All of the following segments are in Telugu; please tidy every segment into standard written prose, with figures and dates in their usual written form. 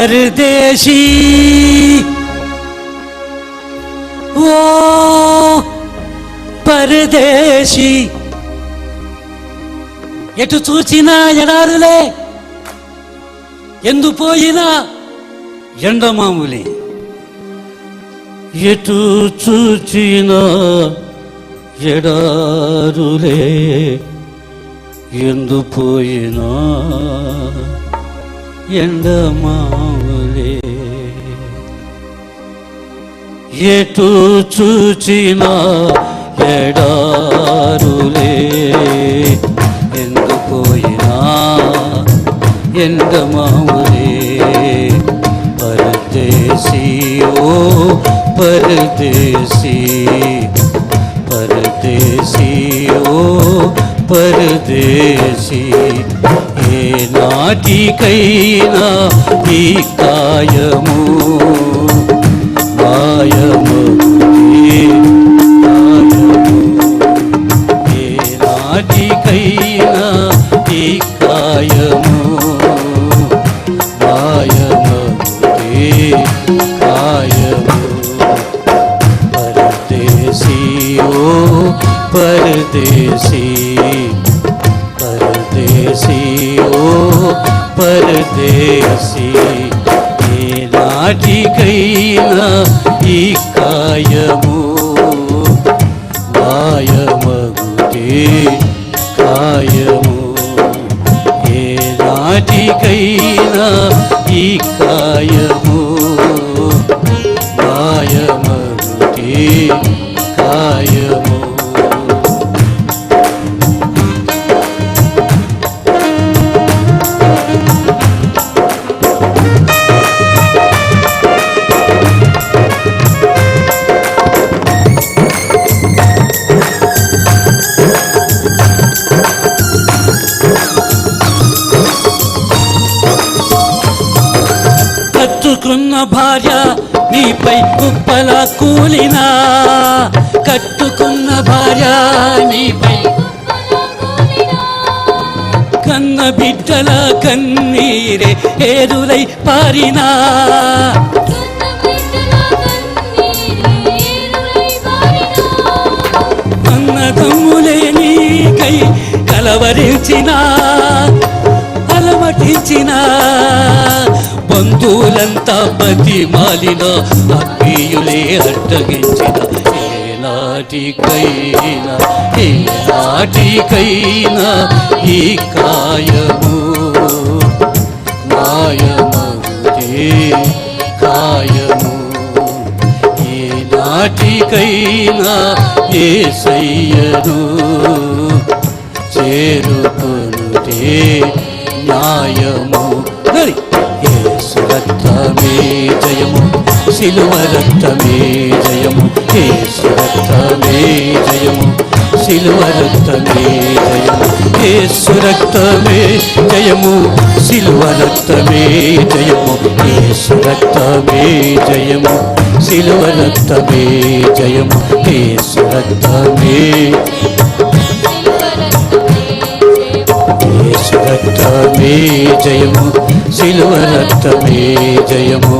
परदेशी ओ परदेशी ఎటు చూచినా ఎడారులే ఎందు పోయినా ఎండమాములే ఎటు చూచినా ఎడారులే ఎందు పోయినా ఎండమాములే ఎటు చూచినా ఎడారులే ఎందు పోయినా ఎండమాములే परदेसी ओ परदेसी परदेसी ओ परदेसी ఏ నాటికైనా ఈ కాయము మాయము ఏ నాటికైనా ఈ కాయము మాయము కాయము परदेसी ओ परदेसी परदेसी ओ परदेसी ఏ నాటికైనా ఈ కాయము మాయమగుటే కాయము ఏ నాటికైనా ఈ కాయము మాయమగుటే కాయము కట్టుకున్న భార్య నీపై కుప్పలా కూలినా కట్టుకున్న భార్య నీపై కన్న బిడ్డల కన్నీరే ఏరులై పారినా అన్నదమ్ములే నీకై కలవరించినా అలమటించిన బంధువులంతా బతిమాలిన అప్పియులే అడ్డగించిన ఏనాటికైనా ఈ కాయము మాయమగుటే కాయము ఏనాటికైనా యేసయ్యను చేరుకొనుటే న్యాయము యేసు రక్తమే జయము సిలువ రక్తమే జయము యేసు రక్తమే జయము సిలువ రక్తమే జయము యేసు రక్తమే జయము సిలువ రక్తమే జయము యేసు రక్తమే జయము సిలువ రక్తమే జయము యేసు రక్తమే యేసు రక్తమే జయము సిలువ రక్తమే జయము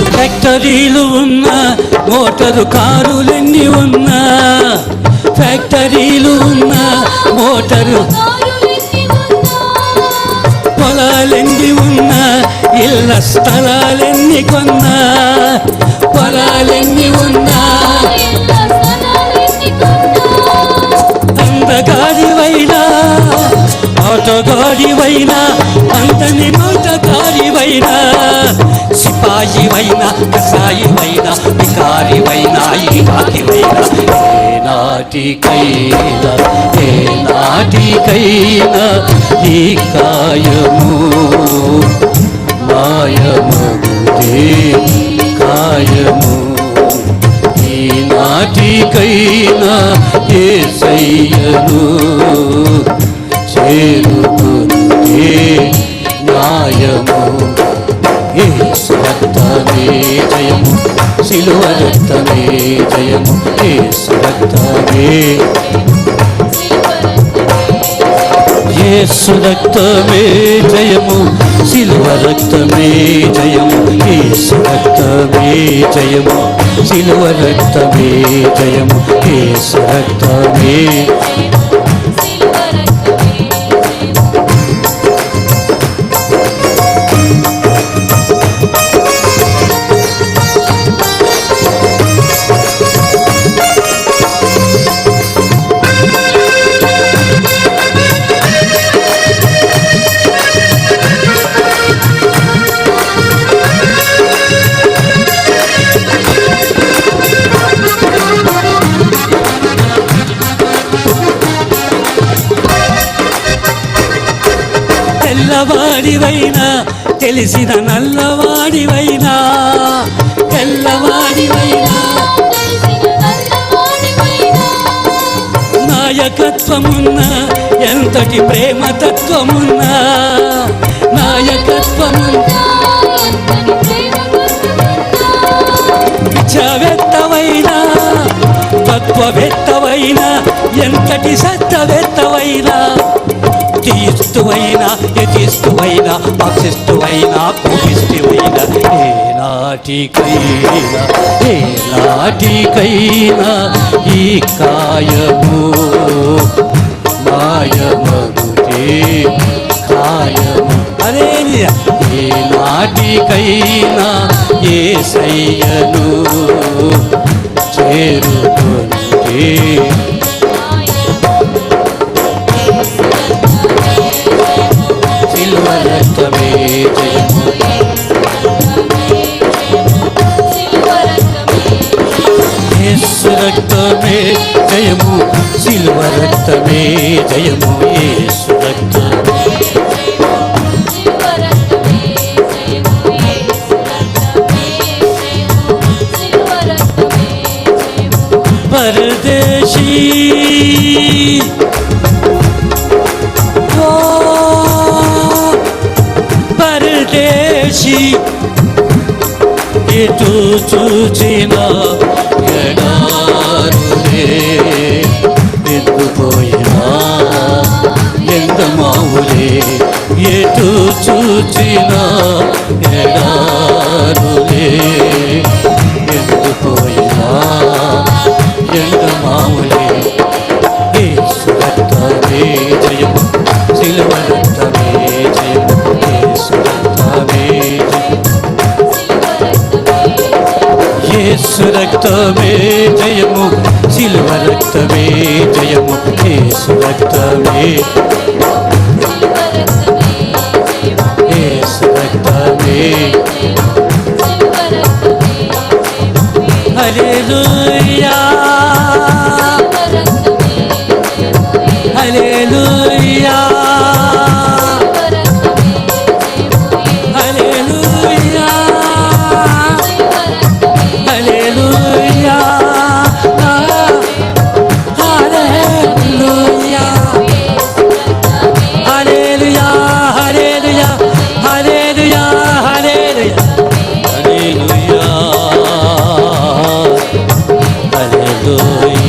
ఫ్యాక్టరీలు ఉన్నా మోటారు కారులెన్ని ఉన్నా ఫ్యాక్టరీలు ఉన్నా మోటారు పొలాలెన్ని ఉన్నా ఇళ్ళ స్థలాలెన్ని కొన్నా పొలాలెన్ని ఉన్నా అందగాడివైనా ఆటోగాడివైనా అంతని మోటగాడివైనా సిపాయివైనా కసాయివైనా వికారివైనా ఈ బాకివైనా ఏనాటికైనా ఈ కాయము మాయమగుటే కాయము ఈ నాటికైనా యేసయ్యను చేరుకునుటే న్యాయము. యేసు రక్తమే జయము, సిలువ రక్తమే జయము, యేసు రక్తమే, యేసు రక్తమే జయము, సిలువ రక్తమే జయము, యేసు రక్తమే జయము, సిలువ రక్తమే జయము, యేసు రక్తమే. తెల్లవాడివైనా తెలిసిన నల్లవాడివైనా, తెల్లవాడివైనా నాయకత్వమున్న ఎంతటి ప్రేమతత్వమున్నా, నాయకత్వమున్నా చవెత్తవైనా తత్వవేత్తవైనా ఎంతటి సత్తవేత్తవైనా, తీస్తువైనా యతిస్తువైనా పక్షిస్తువైనా కోపిస్తువైనా, ఏనాటికైనా ఈ కాయము మాయమగుటే కాయము. అరే ఏనాటికైనా యేసయ్యను చేరుకుంటే సిలువ రక్తమే జయము, యేసు రక్తమే జయము, సిలువ రక్తమే జయము, యేసు రక్తమే. परदेशी ओ परदेशी ఎటు చూచినా ఎడారులే, ఎందుపోయినా ఎందమావులే, ఎటు చూచినా ఎడారులే, ఎందుపోయినా ఎందమావులే. యేసు రక్తమే జయము, సిలువ రక్తమే జయము, యేసు రక్తమే జయము, యేసు రక్తమే జయము, సిలువ రక్తమే జయము, యేసు రక్తమే, యేసు రక్తమే. హల్లెలూయా హల్లెలూయా హల్లెలూయా హల్లెలూయా హల్లెలూయా హల్లెలూయా హల్లెలూయా హల్లెలూయా హల్లెలూయా హల్లెలూయా హల్లెలూయా